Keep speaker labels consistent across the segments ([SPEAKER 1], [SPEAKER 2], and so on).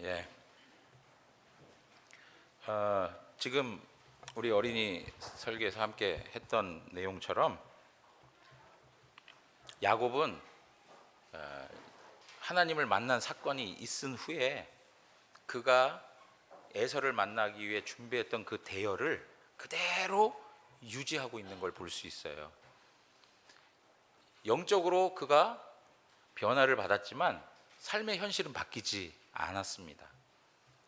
[SPEAKER 1] 예. 지금 우리 어린이 설교에서 함께 했던 내용처럼 야곱은 하나님을 만난 사건이 있은 후에 그가 에서를 만나기 위해 준비했던 그 대열을 그대로 유지하고 있는 걸 볼 수 있어요. 영적으로 그가 변화를 받았지만 삶의 현실은 바뀌지 않았습니다.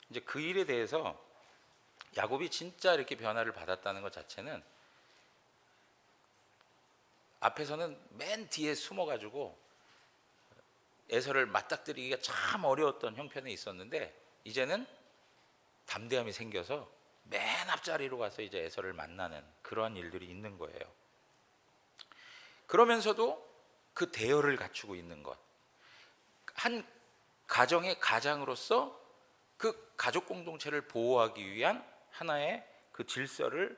[SPEAKER 1] 이제 그 일에 대해서 야곱이 진짜 이렇게 변화를 받았다는 것 자체는 앞에서는 맨 뒤에 숨어가지고 에서를 맞닥뜨리기가 참 어려웠던 형편에 있었는데 이제는 담대함이 생겨서 맨 앞자리로 가서 이제 에서를 만나는 그러한 일들이 있는 거예요. 그러면서도 그 대열을 갖추고 있는 것, 한 가정의 가장으로서 그 가족 공동체를 보호하기 위한 하나의 그 질서를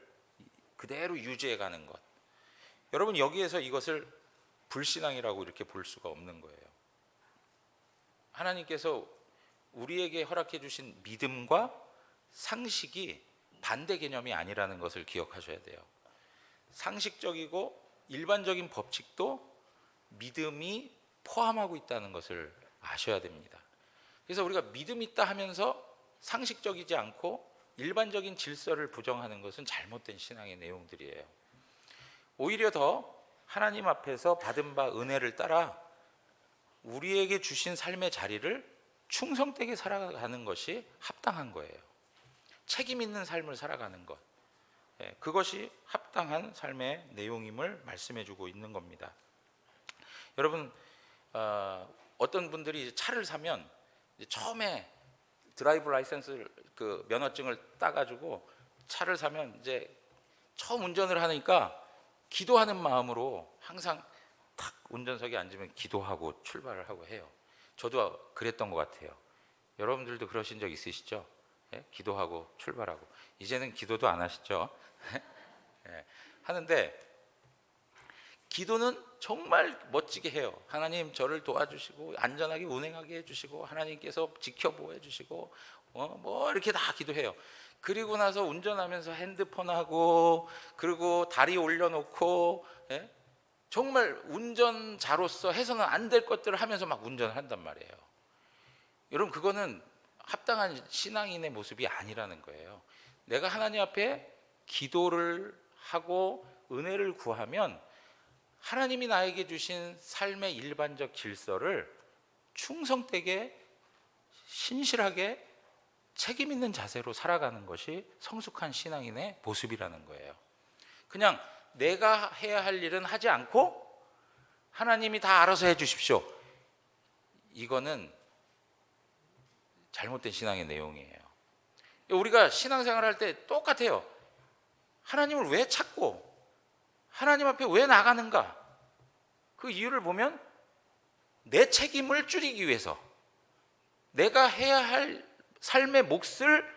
[SPEAKER 1] 그대로 유지해가는 것. 여러분, 여기에서 이것을 불신앙이라고 이렇게 볼 수가 없는 거예요. 하나님께서 우리에게 허락해 주신 믿음과 상식이 반대 개념이 아니라는 것을 기억하셔야 돼요. 상식적이고 일반적인 법칙도 믿음이 포함하고 있다는 것을 아셔야 됩니다. 그래서 우리가 믿음 있다 하면서 상식적이지 않고 일반적인 질서를 부정하는 것은 잘못된 신앙의 내용들이에요. 오히려 더 하나님 앞에서 받은 바 은혜를 따라 우리에게 주신 삶의 자리를 충성되게 살아가는 것이 합당한 거예요. 책임 있는 삶을 살아가는 것, 그것이 합당한 삶의 내용임을 말씀해주고 있는 겁니다. 여러분, 어떤 분들이 차를 사면 처음에 드라이브 라이센스 그 면허증을 따가지고 차를 사면 이제 처음 운전을 하니까 기도하는 마음으로 항상 탁 운전석에 앉으면 기도하고 출발을 하고 해요. 저도 그랬던 것 같아요. 여러분들도 그러신 적 있으시죠? 기도하고 출발하고. 이제는 기도도 안 하시죠? 하는데 기도는 정말 멋지게 해요. 하나님 저를 도와주시고 안전하게 운행하게 해주시고 하나님께서 지켜보호 해주시고 뭐 이렇게 다 기도해요. 그리고 나서 운전하면서 핸드폰하고 그리고 다리 올려놓고 정말 운전자로서 해서는 안 될 것들을 하면서 막 운전을 한단 말이에요. 여러분, 그거는 합당한 신앙인의 모습이 아니라는 거예요. 내가 하나님 앞에 기도를 하고 은혜를 구하면 하나님이 나에게 주신 삶의 일반적 질서를 충성되게 신실하게 책임 있는 자세로 살아가는 것이 성숙한 신앙인의 모습이라는 거예요. 그냥 내가 해야 할 일은 하지 않고 하나님이 다 알아서 해 주십시오. 이거는 잘못된 신앙의 내용이에요. 우리가 신앙생활 할 때 똑같아요. 하나님을 왜 찾고 하나님 앞에 왜 나가는가? 그 이유를 보면 내 책임을 줄이기 위해서, 내가 해야 할 삶의 몫을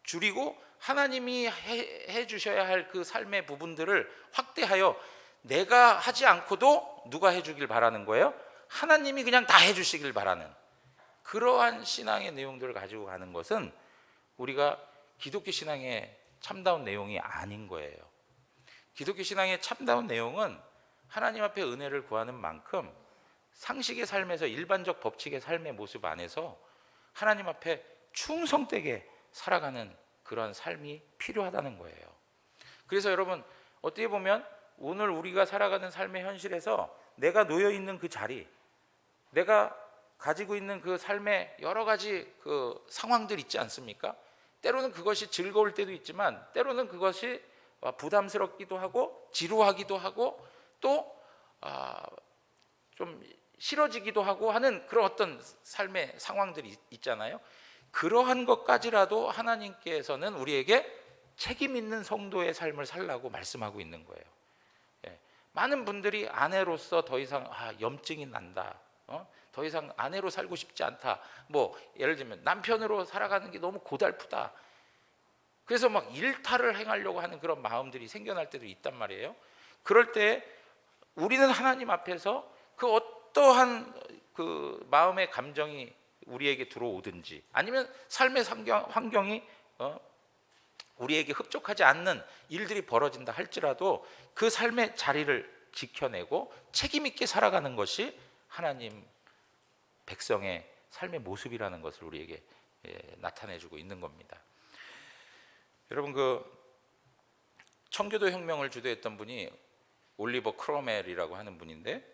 [SPEAKER 1] 줄이고 하나님이 해 주셔야 할 그 삶의 부분들을 확대하여 내가 하지 않고도 누가 해주길 바라는 거예요? 하나님이 그냥 다 해주시길 바라는 그러한 신앙의 내용들을 가지고 가는 것은 우리가 기독교 신앙의 참다운 내용이 아닌 거예요. 기독교 신앙의 참다운 내용은 하나님 앞에 은혜를 구하는 만큼 상식의 삶에서 일반적 법칙의 삶의 모습 안에서 하나님 앞에 충성되게 살아가는 그런 삶이 필요하다는 거예요. 그래서 여러분, 어떻게 보면 오늘 우리가 살아가는 삶의 현실에서 내가 놓여 있는 그 자리, 내가 가지고 있는 그 삶의 여러 가지 그 상황들 있지 않습니까? 때로는 그것이 즐거울 때도 있지만 때로는 그것이 부담스럽기도 하고 지루하기도 하고 또 좀 싫어지기도 하고 하는 그런 어떤 삶의 상황들이 있잖아요. 그러한 것까지라도 하나님께서는 우리에게 책임 있는 성도의 삶을 살라고 말씀하고 있는 거예요. 많은 분들이 아내로서 더 이상 염증이 난다, 더 이상 아내로 살고 싶지 않다, 뭐 예를 들면 남편으로 살아가는 게 너무 고달프다, 그래서 막 일탈을 행하려고 하는 그런 마음들이 생겨날 때도 있단 말이에요. 그럴 때 우리는 하나님 앞에서 그 어떠한 그 마음의 감정이 우리에게 들어오든지, 아니면 삶의 환경이 우리에게 흡족하지 않는 일들이 벌어진다 할지라도 그 삶의 자리를 지켜내고 책임 있게 살아가는 것이 하나님 백성의 삶의 모습이라는 것을 우리에게 나타내주고 있는 겁니다. 여러분, 그 청교도 혁명을 주도했던 분이 올리버 크로멜이라고 하는 분인데,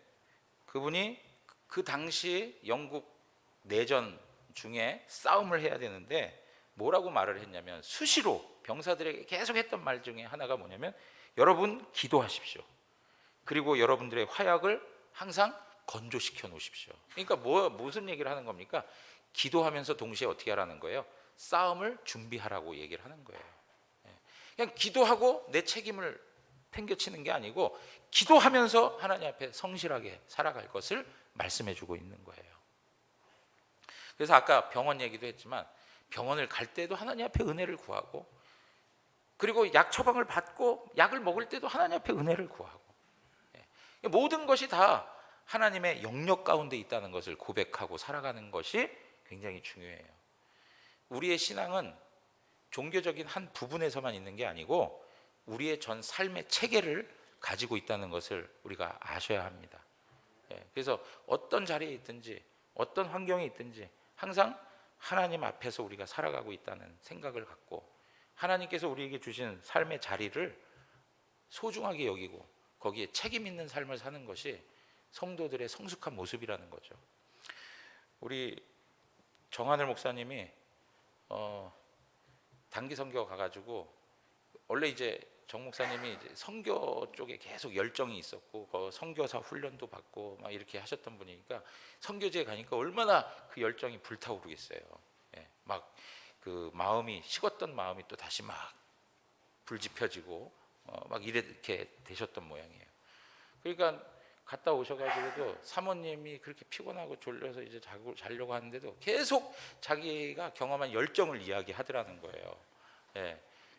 [SPEAKER 1] 그분이 그 당시 영국 내전 중에 싸움을 해야 되는데 뭐라고 말을 했냐면, 수시로 병사들에게 계속 했던 말 중에 하나가 뭐냐면, 여러분 기도하십시오. 그리고 여러분들의 화약을 항상 건조시켜 놓으십시오. 그러니까 무슨 얘기를 하는 겁니까? 기도하면서 동시에 어떻게 하라는 거예요? 싸움을 준비하라고 얘기를 하는 거예요. 그냥 기도하고 내 책임을 팽개치는 게 아니고, 기도하면서 하나님 앞에 성실하게 살아갈 것을 말씀해 주고 있는 거예요. 그래서 아까 병원 얘기도 했지만, 병원을 갈 때도 하나님 앞에 은혜를 구하고, 그리고 약 처방을 받고 약을 먹을 때도 하나님 앞에 은혜를 구하고, 모든 것이 다 하나님의 영역 가운데 있다는 것을 고백하고 살아가는 것이 굉장히 중요해요. 우리의 신앙은 종교적인 한 부분에서만 있는 게 아니고 우리의 전 삶의 체계를 가지고 있다는 것을 우리가 아셔야 합니다. 그래서 어떤 자리에 있든지 어떤 환경에 있든지 항상 하나님 앞에서 우리가 살아가고 있다는 생각을 갖고, 하나님께서 우리에게 주신 삶의 자리를 소중하게 여기고 거기에 책임 있는 삶을 사는 것이 성도들의 성숙한 모습이라는 거죠. 우리 정하늘 목사님이 단기 선교 가가지고, 원래 이제 정 목사님이 이제 선교 쪽에 계속 열정이 있었고 선교사 훈련도 받고 막 이렇게 하셨던 분이니까, 선교지에 가니까 얼마나 그 열정이 불타오르겠어요. 막 그 마음이 식었던 마음이 또 다시 막 불지펴지고 막 이렇게 되셨던 모양이에요. 그러니까 갔다 오셔가지고도 사모님이 그렇게 피곤하고 졸려서 이제 자려고 하는데도 계속 자기가 경험한 열정을 이야기하더라는 거예요.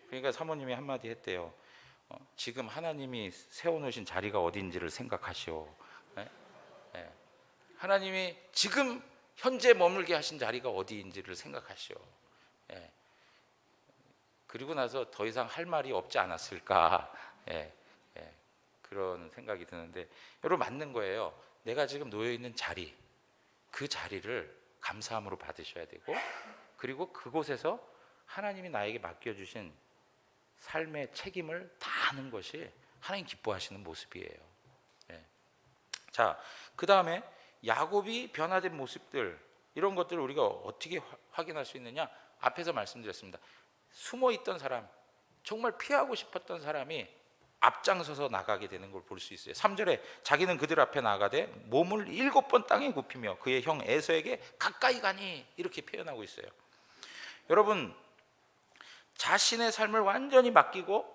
[SPEAKER 1] 그러니까 사모님이 한마디 했대요. 지금 하나님이 세워놓으신 자리가 어딘지를 생각하시오. 하나님이 지금 현재 머물게 하신 자리가 어디인지를 생각하시오. 그리고 나서 더 이상 할 말이 없지 않았을까, 그런 생각이 드는데, 여러분 맞는 거예요. 내가 지금 놓여 있는 자리, 그 자리를 감사함으로 받으셔야 되고, 그리고 그곳에서 하나님이 나에게 맡겨주신 삶의 책임을 다하는 것이 하나님 기뻐하시는 모습이에요. 자, 그 다음에 야곱이 변화된 모습들, 이런 것들을 우리가 어떻게 확인할 수 있느냐? 앞에서 말씀드렸습니다. 숨어 있던 사람, 정말 피하고 싶었던 사람이 앞장서서 나가게 되는 걸 볼 수 있어요. 3절에 자기는 그들 앞에 나가되 몸을 7번 땅에 굽히며 그의 형 에서에게 가까이 가니, 이렇게 표현하고 있어요. 여러분, 자신의 삶을 완전히 맡기고,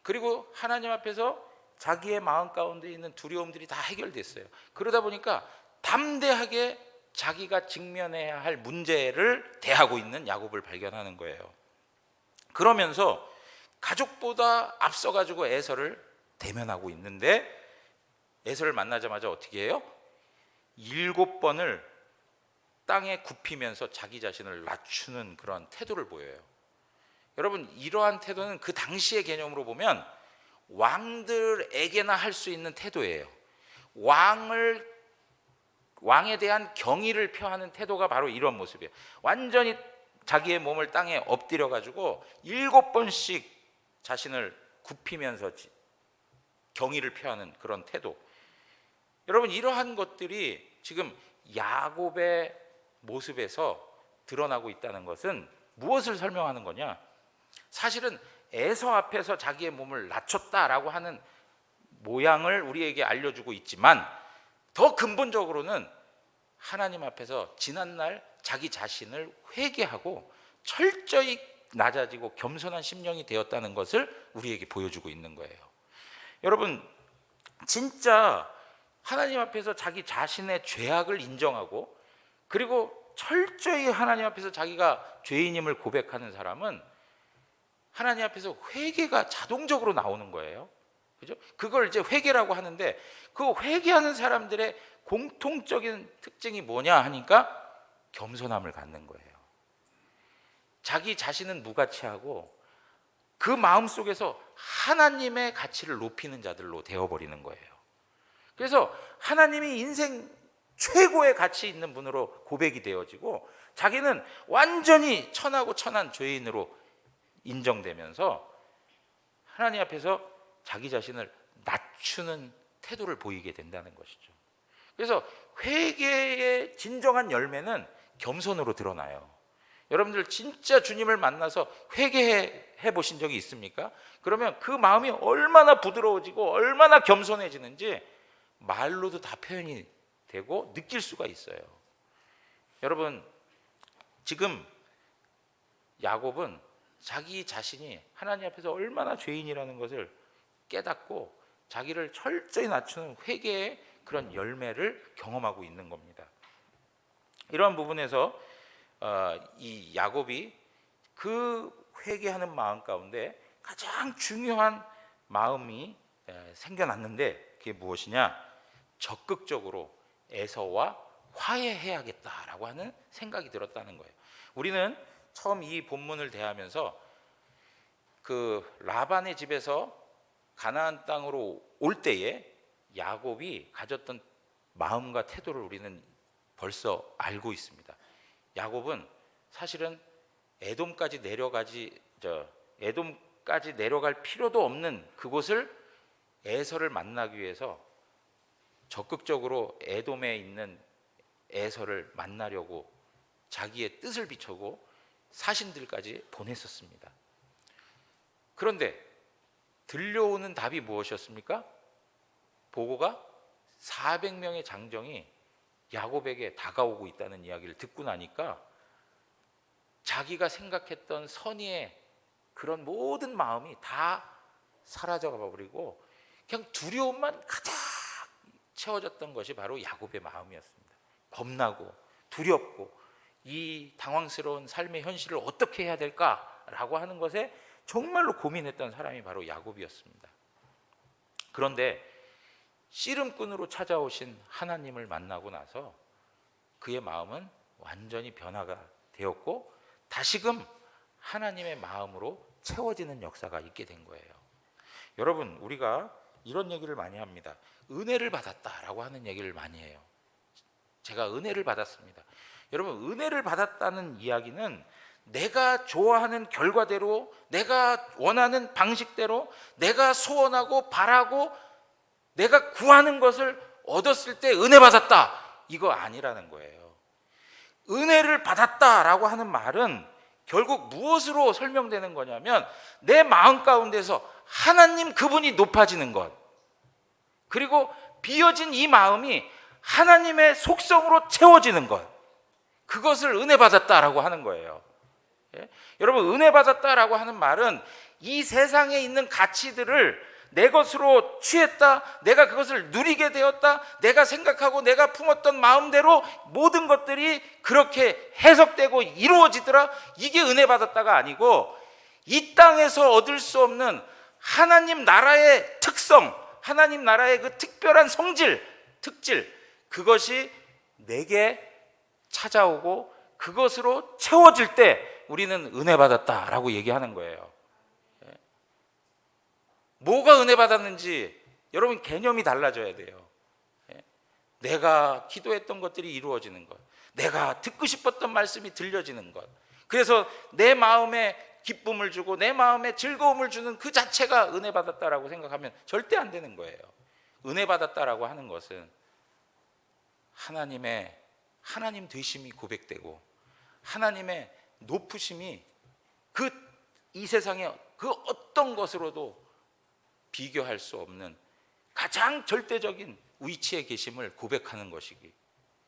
[SPEAKER 1] 그리고 하나님 앞에서 자기의 마음 가운데 있는 두려움들이 다 해결됐어요. 그러다 보니까 담대하게 자기가 직면해야 할 문제를 대하고 있는 야곱을 발견하는 거예요. 그러면서 가족보다 앞서가지고 에서를 대면하고 있는데, 에서를 만나자마자 어떻게 해요? 7번을 땅에 굽히면서 자기 자신을 낮추는 그런 태도를 보여요. 여러분, 이러한 태도는 그 당시의 개념으로 보면 왕들에게나 할 수 있는 태도예요. 왕에 대한 경의를 표하는 태도가 바로 이런 모습이에요. 완전히 자기의 몸을 땅에 엎드려 가지고 7번씩 자신을 굽히면서 경의를 표하는 그런 태도. 여러분, 이러한 것들이 지금 야곱의 모습에서 드러나고 있다는 것은 무엇을 설명하는 거냐? 사실은 에서 앞에서 자기의 몸을 낮췄다라고 하는 모양을 우리에게 알려주고 있지만, 더 근본적으로는 하나님 앞에서 지난날 자기 자신을 회개하고 철저히 낮아지고 겸손한 심령이 되었다는 것을 우리에게 보여주고 있는 거예요. 여러분, 진짜 하나님 앞에서 자기 자신의 죄악을 인정하고, 그리고 철저히 하나님 앞에서 자기가 죄인임을 고백하는 사람은 하나님 앞에서 회개가 자동적으로 나오는 거예요. 그죠? 그걸 이제 회개라고 하는데, 그 회개하는 사람들의 공통적인 특징이 뭐냐 하니까 겸손함을 갖는 거예요. 자기 자신은 무가치하고 그 마음 속에서 하나님의 가치를 높이는 자들로 되어버리는 거예요. 그래서 하나님이 인생 최고의 가치 있는 분으로 고백이 되어지고 자기는 완전히 천하고 천한 죄인으로 인정되면서 하나님 앞에서 자기 자신을 낮추는 태도를 보이게 된다는 것이죠. 그래서 회개의 진정한 열매는 겸손으로 드러나요. 여러분들 진짜 주님을 만나서 회개해 보신 적이 있습니까? 그러면 그 마음이 얼마나 부드러워지고 얼마나 겸손해지는지 말로도 다 표현이 되고 느낄 수가 있어요. 여러분, 지금 야곱은 자기 자신이 하나님 앞에서 얼마나 죄인이라는 것을 깨닫고 자기를 철저히 낮추는 회개의 그런 열매를 경험하고 있는 겁니다. 이러한 부분에서 이 야곱이 그 회개하는 마음 가운데 가장 중요한 마음이 생겨났는데 그게 무엇이냐? 적극적으로 에서와 화해해야겠다라고 하는 생각이 들었다는 거예요. 우리는 처음 이 본문을 대하면서 그 라반의 집에서 가나안 땅으로 올 때에 야곱이 가졌던 마음과 태도를 우리는 벌써 알고 있습니다. 야곱은 사실은 에돔까지 내려갈 필요도 없는 그곳을 에서를 만나기 위해서 적극적으로 에돔에 있는 에서를 만나려고 자기의 뜻을 비추고 사신들까지 보냈었습니다. 그런데 들려오는 답이 무엇이었습니까? 보고가 400명의 장정이 야곱에게 다가오고 있다는 이야기를 듣고 나니까 자기가 생각했던 선의의 그런 모든 마음이 다 사라져 버리고 그냥 두려움만 가득 채워졌던 것이 바로 야곱의 마음이었습니다. 겁나고 두렵고 이 당황스러운 삶의 현실을 어떻게 해야 될까라고 하는 것에 정말로 고민했던 사람이 바로 야곱이었습니다. 그런데 씨름꾼으로 찾아오신 하나님을 만나고 나서 그의 마음은 완전히 변화가 되었고 다시금 하나님의 마음으로 채워지는 역사가 있게 된 거예요. 여러분, 우리가 이런 얘기를 많이 합니다. 은혜를 받았다라고 하는 얘기를 많이 해요. 제가 은혜를 받았습니다. 여러분, 은혜를 받았다는 이야기는 내가 좋아하는 결과대로, 내가 원하는 방식대로, 내가 소원하고 바라고 내가 구하는 것을 얻었을 때 은혜 받았다, 이거 아니라는 거예요. 은혜를 받았다라고 하는 말은 결국 무엇으로 설명되는 거냐면 내 마음 가운데서 하나님 그분이 높아지는 것, 그리고 비어진 이 마음이 하나님의 속성으로 채워지는 것, 그것을 은혜 받았다라고 하는 거예요. 예? 여러분, 은혜 받았다라고 하는 말은 이 세상에 있는 가치들을 내 것으로 취했다, 내가 그것을 누리게 되었다, 내가 생각하고 내가 품었던 마음대로 모든 것들이 그렇게 해석되고 이루어지더라, 이게 은혜 받았다가 아니고 이 땅에서 얻을 수 없는 하나님 나라의 특성, 하나님 나라의 그 특별한 특질, 그것이 내게 찾아오고 그것으로 채워질 때 우리는 은혜 받았다라고 얘기하는 거예요. 뭐가 은혜 받았는지 여러분 개념이 달라져야 돼요. 내가 기도했던 것들이 이루어지는 것, 내가 듣고 싶었던 말씀이 들려지는 것, 그래서 내 마음에 기쁨을 주고 내 마음에 즐거움을 주는 그 자체가 은혜 받았다라고 생각하면 절대 안 되는 거예요. 은혜 받았다라고 하는 것은 하나님 되심이 고백되고 하나님의 높으심이 이 세상의 그 어떤 것으로도 비교할 수 없는 가장 절대적인 위치에 계심을 고백하는 것이기,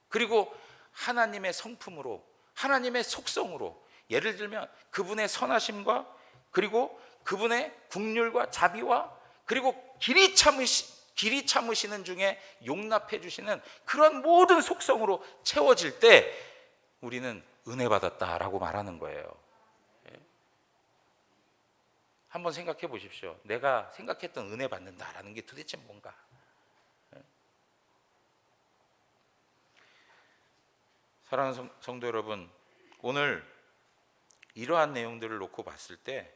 [SPEAKER 1] 그리고 하나님의 성품으로, 하나님의 속성으로, 예를 들면 그분의 선하심과 그리고 그분의 긍휼과 자비와 그리고 길이 참으시는 중에 용납해 주시는 그런 모든 속성으로 채워질 때 우리는 은혜 받았다라고 말하는 거예요. 한번 생각해 보십시오. 내가 생각했던 은혜 받는다라는 게 도대체 뭔가? 사랑하는 성도 여러분, 오늘 이러한 내용들을 놓고 봤을 때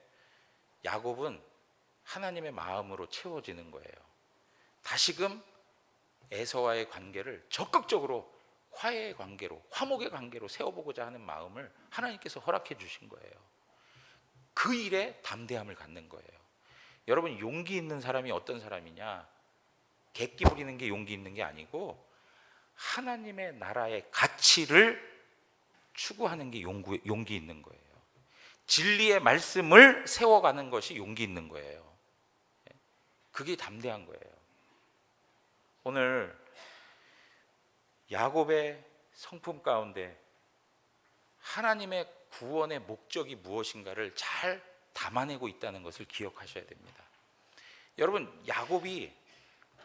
[SPEAKER 1] 야곱은 하나님의 마음으로 채워지는 거예요. 다시금 에서와의 관계를 적극적으로 화해의 관계로, 화목의 관계로 세워보고자 하는 마음을 하나님께서 허락해 주신 거예요. 그 일에 담대함을 갖는 거예요. 여러분, 용기 있는 사람이 어떤 사람이냐? 객기 부리는 게 용기 있는 게 아니고 하나님의 나라의 가치를 추구하는 게 용기 있는 거예요. 진리의 말씀을 세워가는 것이 용기 있는 거예요. 그게 담대한 거예요. 오늘 야곱의 성품 가운데 하나님의 구원의 목적이 무엇인가를 잘 담아내고 있다는 것을 기억하셔야 됩니다. 여러분, 야곱이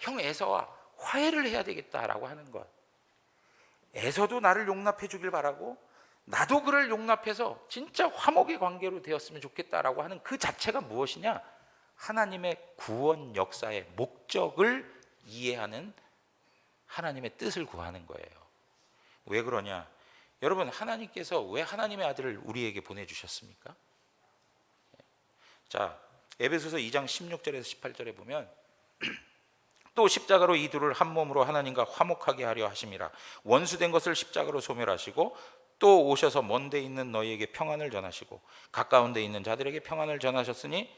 [SPEAKER 1] 형 에서와 화해를 해야 되겠다라고 하는 것, 에서도 나를 용납해 주길 바라고 나도 그를 용납해서 진짜 화목의 관계로 되었으면 좋겠다라고 하는 그 자체가 무엇이냐? 하나님의 구원 역사의 목적을 이해하는 하나님의 뜻을 구하는 거예요. 왜 그러냐? 여러분, 하나님께서 왜 하나님의 아들을 우리에게 보내주셨습니까? 자, 에베소서 2장 16절에서 18절에 보면 또 십자가로 이 둘을 한 몸으로 하나님과 화목하게 하려 하심이라. 원수된 것을 십자가로 소멸하시고 또 오셔서 먼 데 있는 너희에게 평안을 전하시고 가까운 데 있는 자들에게 평안을 전하셨으니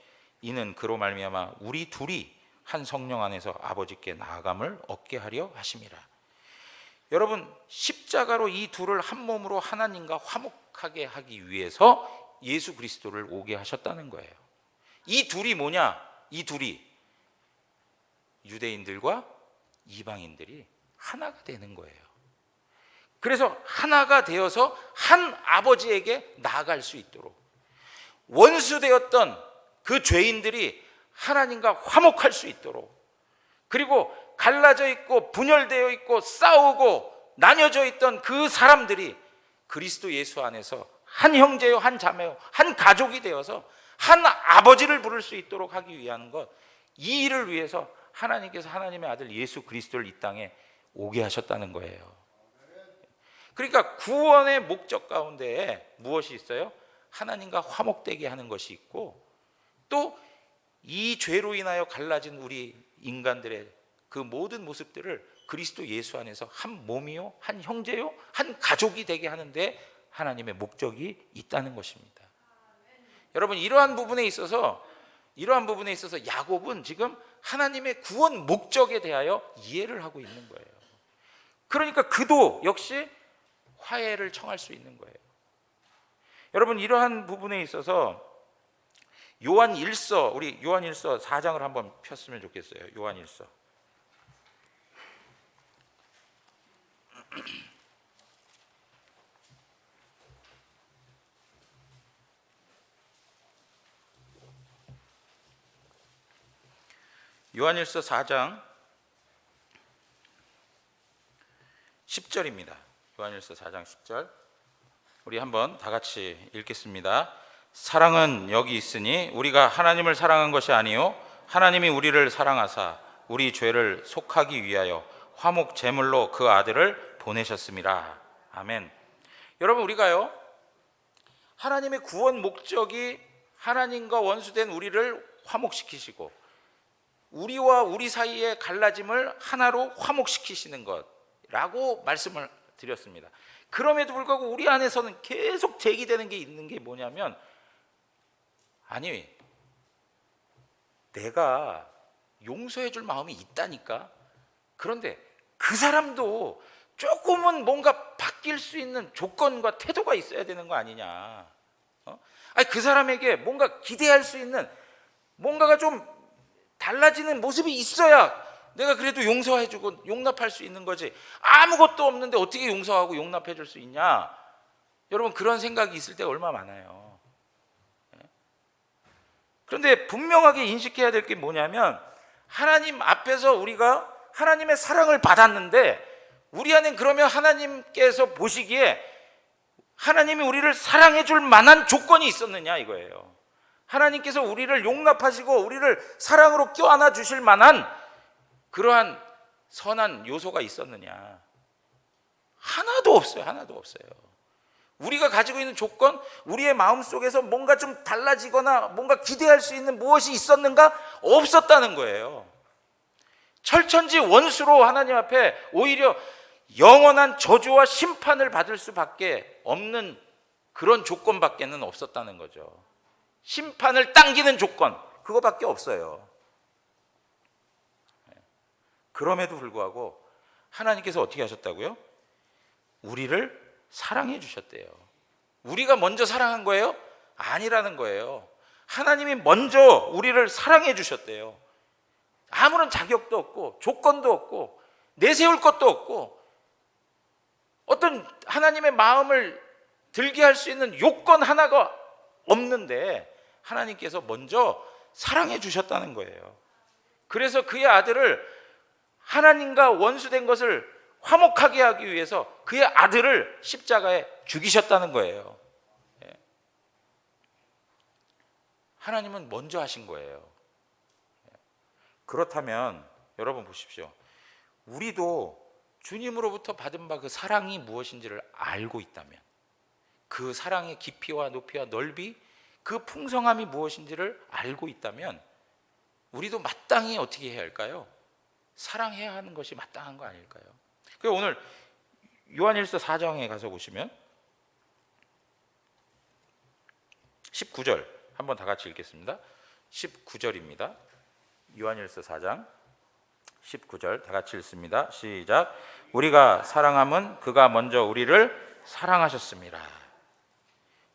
[SPEAKER 1] 이는 그로 말미암아 우리 둘이 한 성령 안에서 아버지께 나아감을 얻게 하려 하심이라. 여러분, 십자가로 이 둘을 한 몸으로 하나님과 화목하게 하기 위해서 예수 그리스도를 오게 하셨다는 거예요. 이 둘이 뭐냐? 이 둘이 유대인들과 이방인들이 하나가 되는 거예요. 그래서 하나가 되어서 한 아버지에게 나아갈 수 있도록, 원수되었던 그 죄인들이 하나님과 화목할 수 있도록, 그리고 갈라져 있고 분열되어 있고 싸우고 나뉘어져 있던 그 사람들이 그리스도 예수 안에서 한 형제요, 한 자매요, 한 가족이 되어서 한 아버지를 부를 수 있도록 하기 위한 것, 이 일을 위해서 하나님께서 하나님의 아들 예수 그리스도를 이 땅에 오게 하셨다는 거예요. 그러니까 구원의 목적 가운데에 무엇이 있어요? 하나님과 화목되게 하는 것이 있고, 또 이 죄로 인하여 갈라진 우리 인간들의 그 모든 모습들을 그리스도 예수 안에서 한 몸이요, 한 형제요, 한 가족이 되게 하는데 하나님의 목적이 있다는 것입니다. 여러분, 이러한 부분에 있어서 야곱은 지금 하나님의 구원 목적에 대하여 이해를 하고 있는 거예요. 그러니까 그도 역시 화해를 청할 수 있는 거예요. 여러분, 이러한 부분에 있어서 요한일서, 우리 요한일서 4장을 한번 폈으면 좋겠어요. 요한일서. 요한일서 4장 10절입니다. 요한일서 4장 10절. 우리 한번 다 같이 읽겠습니다. 사랑은 여기 있으니 우리가 하나님을 사랑한 것이 아니요 하나님이 우리를 사랑하사 우리 죄를 속하기 위하여 화목 제물로 그 아들을 보내셨음이라. 아멘. 여러분, 우리가요, 하나님의 구원 목적이 하나님과 원수된 우리를 화목시키시고 우리와 우리 사이의 갈라짐을 하나로 화목시키시는 것라고 말씀을 드렸습니다. 그럼에도 불구하고 우리 안에서는 계속 제기되는 게 있는 게 뭐냐면, 아니, 내가 용서해 줄 마음이 있다니까. 그런데 그 사람도 조금은 뭔가 바뀔 수 있는 조건과 태도가 있어야 되는 거 아니냐. 아니, 그 사람에게 뭔가 기대할 수 있는 뭔가가 좀 달라지는 모습이 있어야 내가 그래도 용서해주고 용납할 수 있는 거지. 아무것도 없는데 어떻게 용서하고 용납해 줄 수 있냐. 여러분, 그런 생각이 있을 때가 얼마나 많아요. 그런데 분명하게 인식해야 될 게 뭐냐면, 하나님 앞에서 우리가 하나님의 사랑을 받았는데 우리 안엔 그러면 하나님께서 보시기에 하나님이 우리를 사랑해 줄 만한 조건이 있었느냐 이거예요. 하나님께서 우리를 용납하시고 우리를 사랑으로 껴안아 주실 만한 그러한 선한 요소가 있었느냐. 하나도 없어요. 하나도 없어요. 우리가 가지고 있는 조건, 우리의 마음속에서 뭔가 좀 달라지거나 뭔가 기대할 수 있는 무엇이 있었는가? 없었다는 거예요. 철천지 원수로 하나님 앞에 오히려 영원한 저주와 심판을 받을 수밖에 없는 그런 조건밖에는 없었다는 거죠. 심판을 당기는 조건, 그거밖에 없어요. 그럼에도 불구하고 하나님께서 어떻게 하셨다고요? 우리를 사랑해 주셨대요. 우리가 먼저 사랑한 거예요? 아니라는 거예요. 하나님이 먼저 우리를 사랑해 주셨대요. 아무런 자격도 없고 조건도 없고 내세울 것도 없고 어떤 하나님의 마음을 들게 할 수 있는 요건 하나가 없는데 하나님께서 먼저 사랑해 주셨다는 거예요. 그래서 그의 아들을, 하나님과 원수된 것을 화목하게 하기 위해서 그의 아들을 십자가에 죽이셨다는 거예요. 하나님은 먼저 하신 거예요. 그렇다면 여러분 보십시오. 우리도 주님으로부터 받은 바 그 사랑이 무엇인지를 알고 있다면, 그 사랑의 깊이와 높이와 넓이, 그 풍성함이 무엇인지를 알고 있다면 우리도 마땅히 어떻게 해야 할까요? 사랑해야 하는 것이 마땅한 거 아닐까요? 그래서 오늘 요한일서 4장에 가서 보시면 19절 한번 다 같이 읽겠습니다. 19절입니다. 요한일서 4장 19절 다 같이 읽습니다. 시작. 우리가 사랑함은 그가 먼저 우리를 사랑하셨습니다.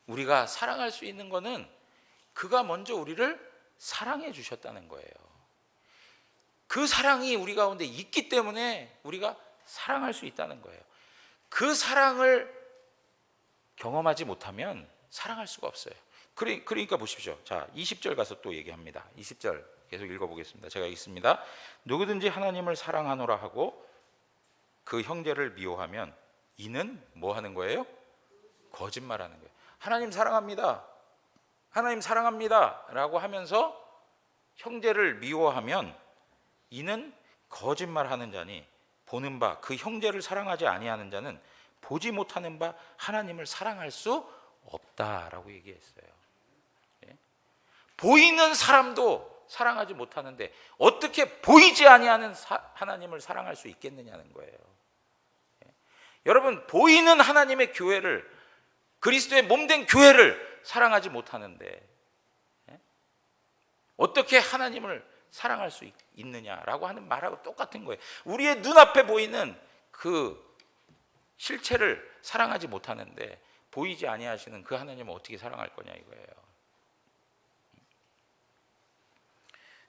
[SPEAKER 1] 우리가 사랑할 수 있는 것은 그가 먼저 우리를 사랑해 주셨다는 거예요. 그 사랑이 우리 가운데 있기 때문에 우리가 사랑할 수 있다는 거예요. 그 사랑을 경험하지 못하면 사랑할 수가 없어요. 그러니까 보십시오. 자, 20절 가서 또 얘기합니다. 20절 계속 읽어보겠습니다. 제가 읽습니다. 누구든지 하나님을 사랑하노라 하고 그 형제를 미워하면 이는 뭐 하는 거예요? 거짓말하는 거예요. 하나님 사랑합니다, 하나님 사랑합니다 라고 하면서 형제를 미워하면 이는 거짓말하는 자니 보는 바 그 형제를 사랑하지 아니하는 자는 보지 못하는 바 하나님을 사랑할 수 없다라고 얘기했어요. 보이는 사람도 사랑하지 못하는데 어떻게 보이지 아니하는 하나님을 사랑할 수 있겠느냐는 거예요. 여러분, 보이는 하나님의 교회를, 그리스도의 몸된 교회를 사랑하지 못하는데 어떻게 하나님을 사랑할 수 있느냐라고 하는 말하고 똑같은 거예요. 우리의 눈앞에 보이는 그 실체를 사랑하지 못하는데 보이지 아니하시는 그 하나님을 어떻게 사랑할 거냐 이거예요.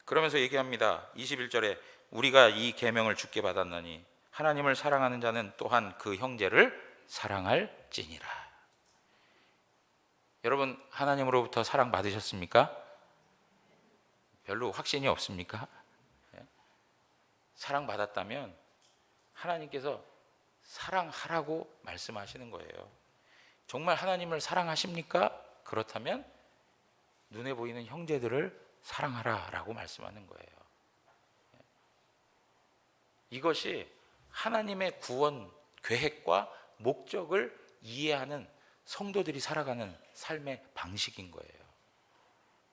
[SPEAKER 1] 그러면서 얘기합니다. 21절에 우리가 이 계명을 주께 받았나니 하나님을 사랑하는 자는 또한 그 형제를 사랑할지니라. 여러분, 하나님으로부터 사랑 받으셨습니까? 별로 확신이 없습니까? 사랑 받았다면 하나님께서 사랑하라고 말씀하시는 거예요. 정말 하나님을 사랑하십니까? 그렇다면 눈에 보이는 형제들을 사랑하라라고 말씀하는 거예요. 이것이 하나님의 구원 계획과 목적을 이해하는 성도들이 살아가는 삶의 방식인 거예요.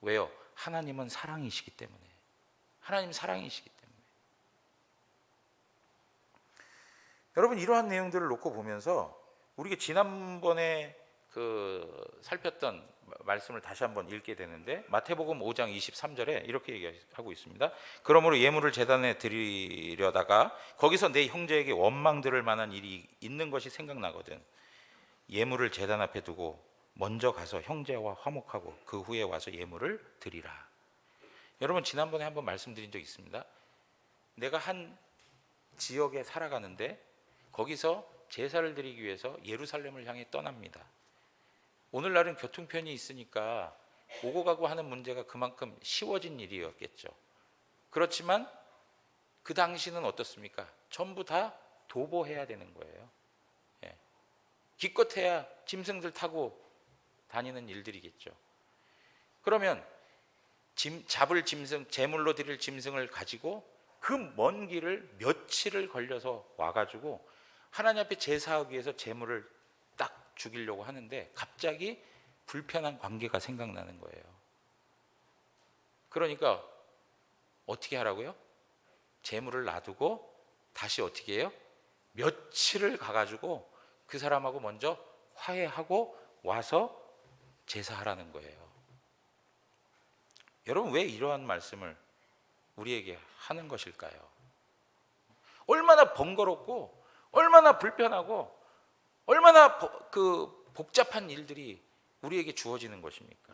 [SPEAKER 1] 왜요? 하나님은 사랑이시기 때문에. 하나님 사랑이시기 때문에. 여러분, 이러한 내용들을 놓고 보면서 우리가 지난번에 살폈던 말씀을 다시 한번 읽게 되는데, 마태복음 5장 23절에 이렇게 얘기하고 있습니다. 그러므로 예물을 제단에 드리려다가 거기서 내 형제에게 원망 들을 만한 일이 있는 것이 생각나거든 예물을 제단 앞에 두고 먼저 가서 형제와 화목하고 그 후에 와서 예물을 드리라. 여러분, 지난번에 한번 말씀드린 적 있습니다. 내가 한 지역에 살아가는데 거기서 제사를 드리기 위해서 예루살렘을 향해 떠납니다. 오늘날은 교통편이 있으니까 오고 가고 하는 문제가 그만큼 쉬워진 일이었겠죠. 그렇지만 그 당시는 어떻습니까? 전부 다 도보해야 되는 거예요. 기껏해야 짐승들 타고 다니는 일들이겠죠. 그러면 잡을 짐승, 제물로 드릴 짐승을 가지고 그 먼 길을 며칠을 걸려서 와가지고 하나님 앞에 제사하기 위해서 제물을 딱 죽이려고 하는데 갑자기 불편한 관계가 생각나는 거예요. 그러니까 어떻게 하라고요? 제물을 놔두고 다시 어떻게 해요? 며칠을 가가지고 그 사람하고 먼저 화해하고 와서 제사하라는 거예요. 여러분, 왜 이러한 말씀을 우리에게 하는 것일까요? 얼마나 번거롭고 얼마나 불편하고 얼마나 복잡한 일들이 우리에게 주어지는 것입니까?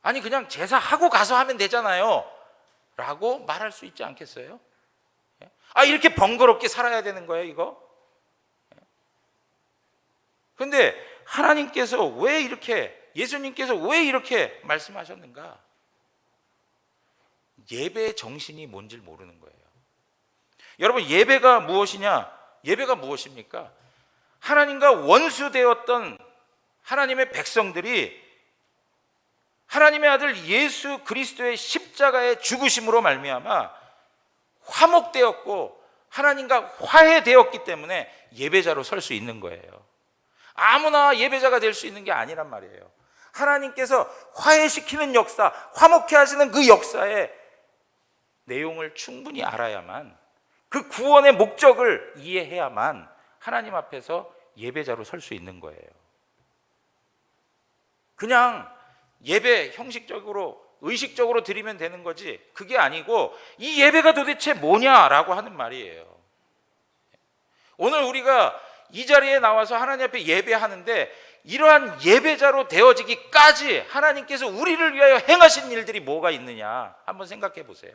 [SPEAKER 1] 아니, 그냥 제사하고 가서 하면 되잖아요 라고 말할 수 있지 않겠어요? 이렇게 번거롭게 살아야 되는 거예요, 이거? 근데 하나님께서 왜 이렇게, 예수님께서 왜 이렇게 말씀하셨는가? 예배의 정신이 뭔지 모르는 거예요. 여러분, 예배가 무엇이냐? 예배가 무엇입니까? 하나님과 원수되었던 하나님의 백성들이 하나님의 아들 예수 그리스도의 십자가의 죽으심으로 말미암아 화목되었고 하나님과 화해되었기 때문에 예배자로 설 수 있는 거예요. 아무나 예배자가 될 수 있는 게 아니란 말이에요. 하나님께서 화해시키는 역사, 화목케 하시는 그 역사의 내용을 충분히 알아야만, 그 구원의 목적을 이해해야만 하나님 앞에서 예배자로 설 수 있는 거예요. 그냥 예배 형식적으로 의식적으로 드리면 되는 거지, 그게 아니고 이 예배가 도대체 뭐냐라고 하는 말이에요. 오늘 우리가 이 자리에 나와서 하나님 앞에 예배하는데 이러한 예배자로 되어지기까지 하나님께서 우리를 위하여 행하신 일들이 뭐가 있느냐 한번 생각해 보세요.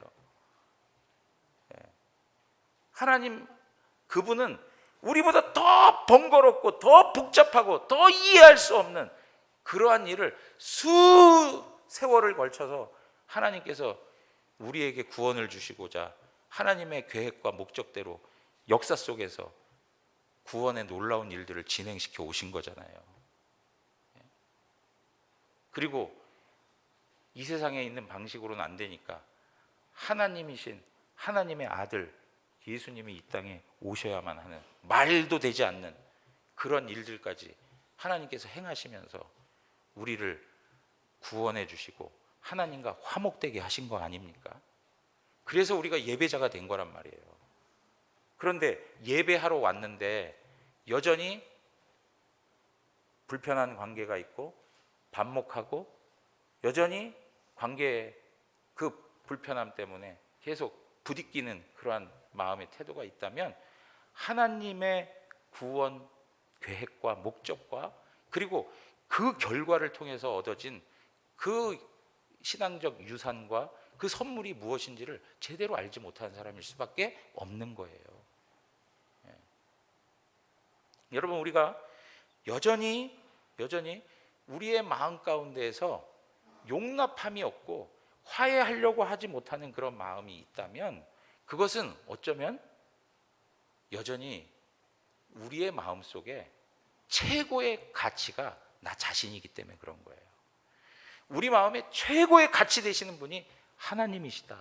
[SPEAKER 1] 하나님, 그분은 우리보다 더 번거롭고 더 복잡하고 더 이해할 수 없는 그러한 일을 수세월을 걸쳐서 하나님께서 우리에게 구원을 주시고자 하나님의 계획과 목적대로 역사 속에서 구원의 놀라운 일들을 진행시켜 오신 거잖아요. 그리고 이 세상에 있는 방식으로는 안 되니까 하나님이신 하나님의 아들 예수님이 이 땅에 오셔야만 하는, 말도 되지 않는 그런 일들까지 하나님께서 행하시면서 우리를 구원해 주시고 하나님과 화목되게 하신 거 아닙니까? 그래서 우리가 예배자가 된 거란 말이에요. 그런데 예배하러 왔는데 여전히 불편한 관계가 있고 반목하고 여전히 관계의 그 불편함 때문에 계속 부딪히는 그러한 마음의 태도가 있다면 하나님의 구원 계획과 목적과 그리고 그 결과를 통해서 얻어진 그 신앙적 유산과 그 선물이 무엇인지를 제대로 알지 못하는 사람일 수밖에 없는 거예요. 여러분, 우리가 여전히 우리의 마음 가운데에서 용납함이 없고 화해하려고 하지 못하는 그런 마음이 있다면 그것은 어쩌면 여전히 우리의 마음 속에 최고의 가치가 나 자신이기 때문에 그런 거예요. 우리 마음에 최고의 가치 되시는 분이 하나님이시다.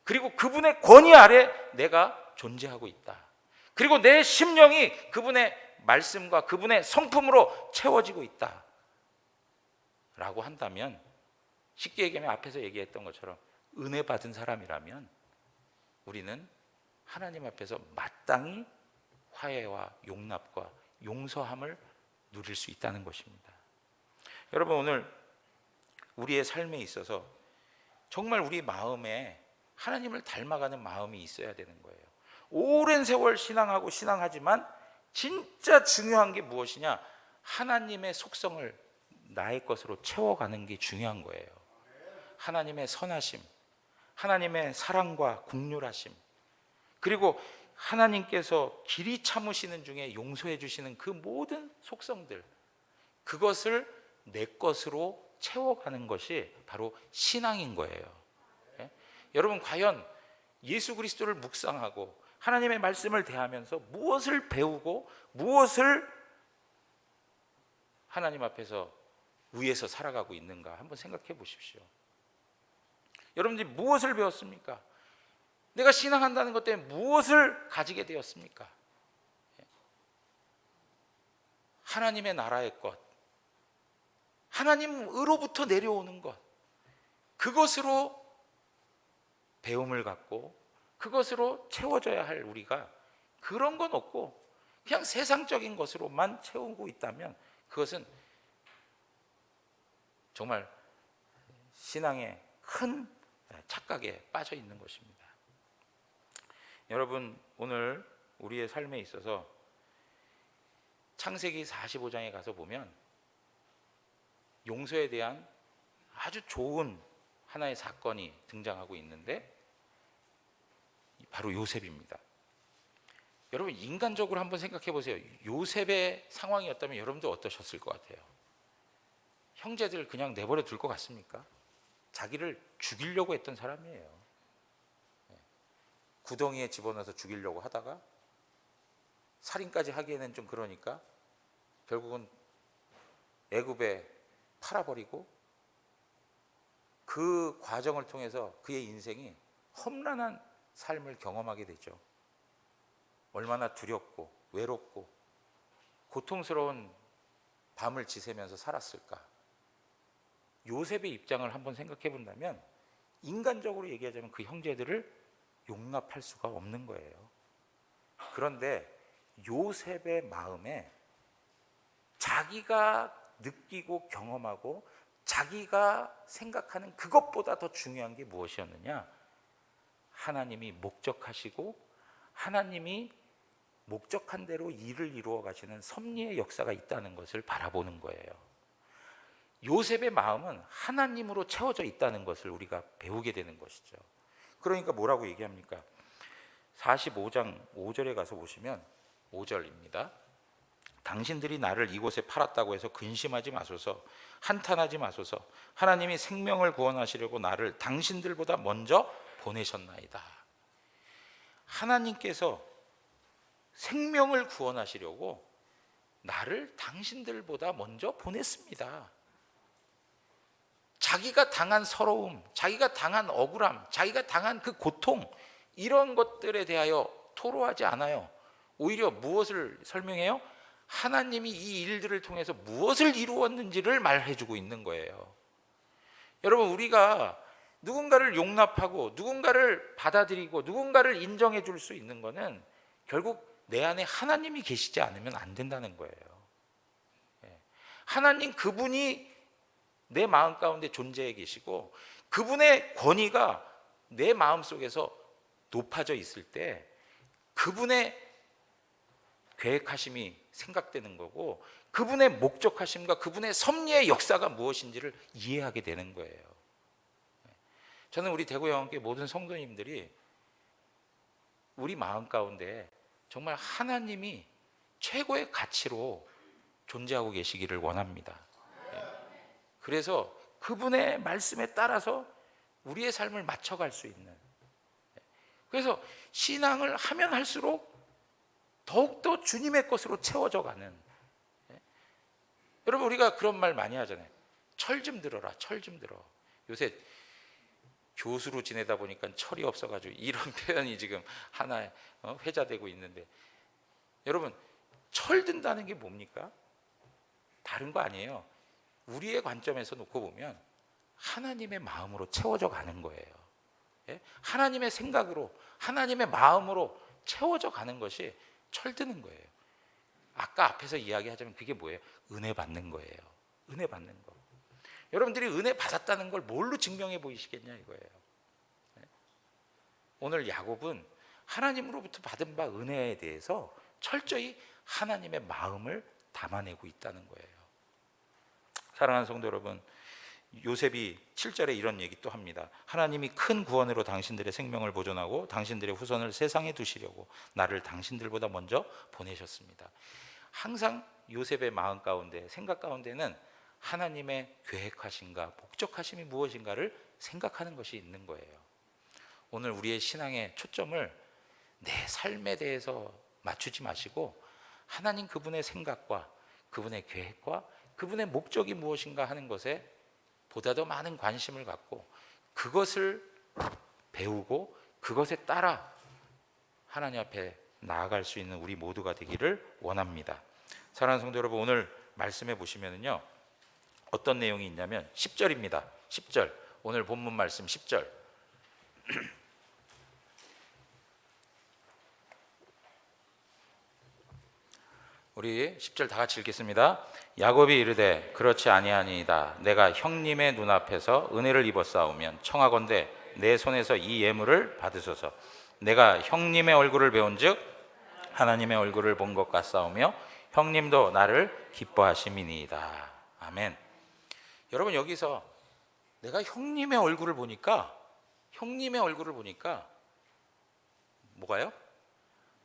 [SPEAKER 1] 그리고 그분의 권위 아래 내가 존재하고 있다. 그리고 내 심령이 그분의 말씀과 그분의 성품으로 채워지고 있다 라고 한다면, 쉽게 얘기하면 앞에서 얘기했던 것처럼 은혜 받은 사람이라면 우리는 하나님 앞에서 마땅히 화해와 용납과 용서함을 누릴 수 있다는 것입니다. 여러분, 오늘 우리의 삶에 있어서 정말 우리 마음에 하나님을 닮아가는 마음이 있어야 되는 거예요. 오랜 세월 신앙하고 신앙하지만 진짜 중요한 게 무엇이냐? 하나님의 속성을 나의 것으로 채워가는 게 중요한 거예요. 하나님의 선하심, 하나님의 사랑과 긍휼하심, 그리고 하나님께서 길이 참으시는 중에 용서해 주시는 그 모든 속성들, 그것을 내 것으로 채워가는 것이 바로 신앙인 거예요. 여러분, 과연 예수 그리스도를 묵상하고 하나님의 말씀을 대하면서 무엇을 배우고 무엇을 하나님 앞에서 위에서 살아가고 있는가 한번 생각해 보십시오. 여러분들이 무엇을 배웠습니까? 내가 신앙한다는 것 때문에 무엇을 가지게 되었습니까? 하나님의 나라의 것, 하나님으로부터 내려오는 것, 그것으로 배움을 갖고 그것으로 채워져야 할 우리가 그런 건 없고 그냥 세상적인 것으로만 채우고 있다면 그것은 정말 신앙의 큰 착각에 빠져 있는 것입니다. 여러분, 오늘 우리의 삶에 있어서 창세기 45장에 가서 보면 용서에 대한 아주 좋은 하나의 사건이 등장하고 있는데 바로 요셉입니다. 여러분, 인간적으로 한번 생각해 보세요. 요셉의 상황이었다면 여러분도 어떠셨을 것 같아요? 형제들 그냥 내버려 둘 것 같습니까? 자기를 죽이려고 했던 사람이에요. 구덩이에 집어넣어서 죽이려고 하다가 살인까지 하기에는 좀 그러니까 결국은 애굽에 팔아버리고 그 과정을 통해서 그의 인생이 험난한 삶을 경험하게 되죠. 얼마나 두렵고 외롭고 고통스러운 밤을 지새면서 살았을까. 요셉의 입장을 한번 생각해 본다면 인간적으로 얘기하자면 그 형제들을 용납할 수가 없는 거예요. 그런데 요셉의 마음에 자기가 느끼고 경험하고 자기가 생각하는 그것보다 더 중요한 게 무엇이었느냐? 하나님이 목적하시고 하나님이 목적한 대로 일을 이루어 가시는 섭리의 역사가 있다는 것을 바라보는 거예요. 요셉의 마음은 하나님으로 채워져 있다는 것을 우리가 배우게 되는 것이죠. 그러니까 뭐라고 얘기합니까? 45장 5절에 가서 보시면 5절입니다. 당신들이 나를 이곳에 팔았다고 해서 근심하지 마소서, 한탄하지 마소서. 하나님이 생명을 구원하시려고 나를 당신들보다 먼저 보내셨나이다. 하나님께서 생명을 구원하시려고 나를 당신들보다 먼저 보냈습니다. 자기가 당한 서러움, 자기가 당한 억울함, 자기가 당한 그 고통, 이런 것들에 대하여 토로하지 않아요. 오히려 무엇을 설명해요? 하나님이 이 일들을 통해서 무엇을 이루었는지를 말해주고 있는 거예요. 여러분, 우리가 누군가를 용납하고 누군가를 받아들이고 누군가를 인정해 줄 수 있는 것은 결국 내 안에 하나님이 계시지 않으면 안 된다는 거예요. 하나님, 그분이 내 마음 가운데 존재해 계시고 그분의 권위가 내 마음 속에서 높아져 있을 때 그분의 계획하심이 생각되는 거고 그분의 목적하심과 그분의 섭리의 역사가 무엇인지를 이해하게 되는 거예요. 저는 우리 대구영원교회 모든 성도님들이 우리 마음 가운데 정말 하나님이 최고의 가치로 존재하고 계시기를 원합니다. 그래서 그분의 말씀에 따라서 우리의 삶을 맞춰갈 수 있는, 그래서 신앙을 하면 할수록 더욱더 주님의 것으로 채워져 가는. 여러분, 우리가 그런 말 많이 하잖아요. 철 좀 들어라, 철 좀 들어. 요새 교수로 지내다 보니까 철이 없어가지고 이런 표현이 지금 하나에 회자되고 있는데, 여러분, 철 든다는 게 뭡니까? 다른 거 아니에요. 우리의 관점에서 놓고 보면 하나님의 마음으로 채워져 가는 거예요. 하나님의 생각으로, 하나님의 마음으로 채워져 가는 것이 철드는 거예요. 아까 앞에서 이야기하자면 그게 뭐예요? 은혜 받는 거예요. 은혜 받는 거. 여러분들이 은혜 받았다는 걸 뭘로 증명해 보이시겠냐 이거예요. 오늘 야곱은 하나님으로부터 받은 바 은혜에 대해서 철저히 하나님의 마음을 담아내고 있다는 거예요. 사랑하는 성도 여러분, 요셉이 7절에 이런 얘기 또 합니다. 하나님이 큰 구원으로 당신들의 생명을 보존하고 당신들의 후손을 세상에 두시려고 나를 당신들보다 먼저 보내셨습니다. 항상 요셉의 마음 가운데, 생각 가운데는 하나님의 계획하심과 목적하심이 무엇인가를 생각하는 것이 있는 거예요. 오늘 우리의 신앙의 초점을 내 삶에 대해서 맞추지 마시고 하나님 그분의 생각과 그분의 계획과 그분의 목적이 무엇인가 하는 것에 보다 더 많은 관심을 갖고 그것을 배우고 그것에 따라 하나님 앞에 나아갈 수 있는 우리 모두가 되기를 원합니다. 사랑하는 성도 여러분, 오늘 말씀해 보시면은요, 어떤 내용이 있냐면 10절입니다. 10절. 오늘 본문 말씀 10절. 우리 10절 다 같이 읽겠습니다. 야곱이 이르되 그렇지 아니하니이다. 내가 형님의 눈앞에서 은혜를 입었사오면 청하건대 내 손에서 이 예물을 받으소서. 내가 형님의 얼굴을 배운즉 하나님의 얼굴을 본 것 같사오며 형님도 나를 기뻐하심이니이다. 아멘. 여러분, 여기서 내가 형님의 얼굴을 보니까 뭐가요?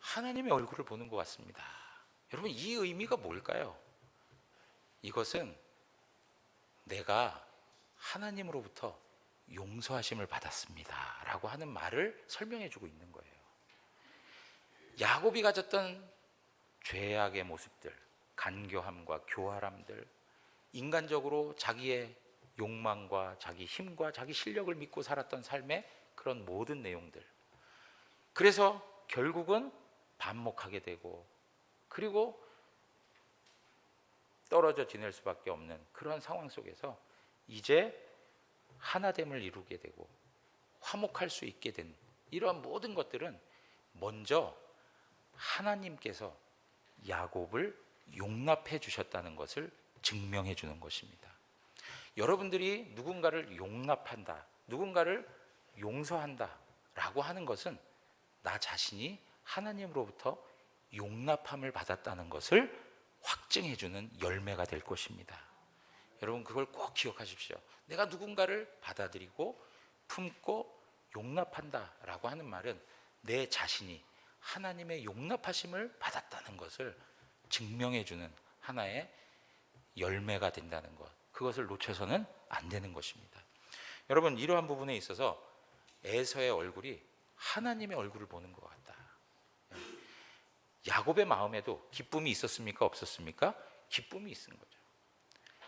[SPEAKER 1] 하나님의 얼굴을 보는 것 같습니다. 여러분, 이 의미가 뭘까요? 이것은 내가 하나님으로부터 용서하심을 받았습니다 라고 하는 말을 설명해 주고 있는 거예요. 야곱이 가졌던 죄악의 모습들, 간교함과 교활함들, 인간적으로 자기의 욕망과 자기 힘과 자기 실력을 믿고 살았던 삶의 그런 모든 내용들, 그래서 결국은 반목하게 되고 그리고 떨어져 지낼 수밖에 없는 그런 상황 속에서 이제 하나됨을 이루게 되고 화목할 수 있게 된 이러한 모든 것들은 먼저 하나님께서 야곱을 용납해 주셨다는 것을 증명해 주는 것입니다. 여러분들이 누군가를 용납한다, 누군가를 용서한다 라고 하는 것은 나 자신이 하나님으로부터 용납함을 받았다는 것을 확증해 주는 열매가 될 것입니다. 여러분, 그걸 꼭 기억하십시오. 내가 누군가를 받아들이고 품고 용납한다 라고 하는 말은 내 자신이 하나님의 용납하심을 받았다는 것을 증명해 주는 하나의 열매가 된다는 것, 그것을 놓쳐서는 안 되는 것입니다. 여러분, 이러한 부분에 있어서 에서의 얼굴이 하나님의 얼굴을 보는 것 같다. 야곱의 마음에도 기쁨이 있었습니까? 없었습니까? 기쁨이 있은 거죠.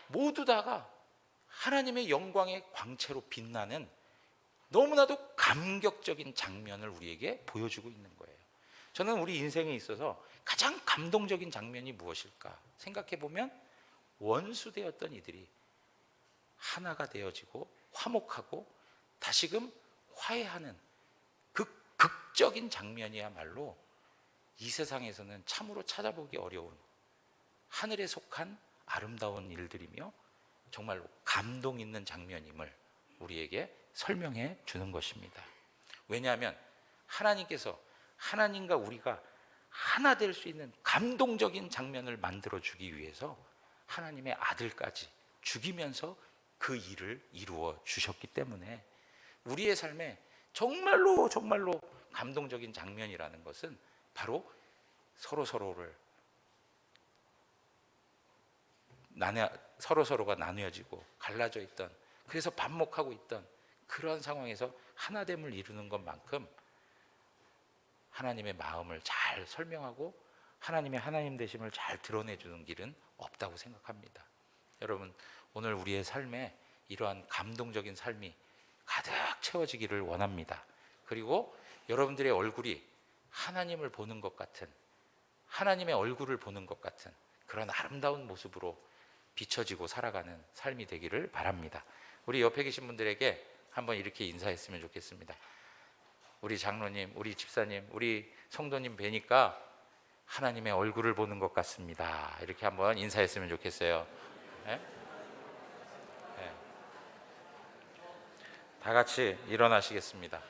[SPEAKER 1] 모두 다가 하나님의 영광의 광채로 빛나는 너무나도 감격적인 장면을 우리에게 보여주고 있는 거예요. 저는 우리 인생에 있어서 가장 감동적인 장면이 무엇일까 생각해 보면, 원수되었던 이들이 하나가 되어지고 화목하고 다시금 화해하는 그 극적인 장면이야말로 이 세상에서는 참으로 찾아보기 어려운 하늘에 속한 아름다운 일들이며 정말로 감동 있는 장면임을 우리에게 설명해 주는 것입니다. 왜냐하면 하나님께서 하나님과 우리가 하나 될 수 있는 감동적인 장면을 만들어 주기 위해서 하나님의 아들까지 죽이면서 그 일을 이루어 주셨기 때문에 우리의 삶에 정말로 감동적인 장면이라는 것은 바로 서로서로가 나뉘어지고 갈라져 있던, 그래서 반목하고 있던 그런 상황에서 하나됨을 이루는 것만큼 하나님의 마음을 잘 설명하고 하나님의 하나님 되심을 잘 드러내주는 길은 없다고 생각합니다. 여러분, 오늘 우리의 삶에 이러한 감동적인 삶이 가득 채워지기를 원합니다. 그리고 여러분들의 얼굴이 하나님을 보는 것 같은, 하나님의 얼굴을 보는 것 같은 그런 아름다운 모습으로 비춰지고 살아가는 삶이 되기를 바랍니다. 우리 옆에 계신 분들에게 한번 이렇게 인사했으면 좋겠습니다. 우리 장로님, 우리 집사님, 우리 성도님 뵈니까 하나님의 얼굴을 보는 것 같습니다. 이렇게 한번 인사했으면 좋겠어요. 네? 네. 다 같이 일어나시겠습니다.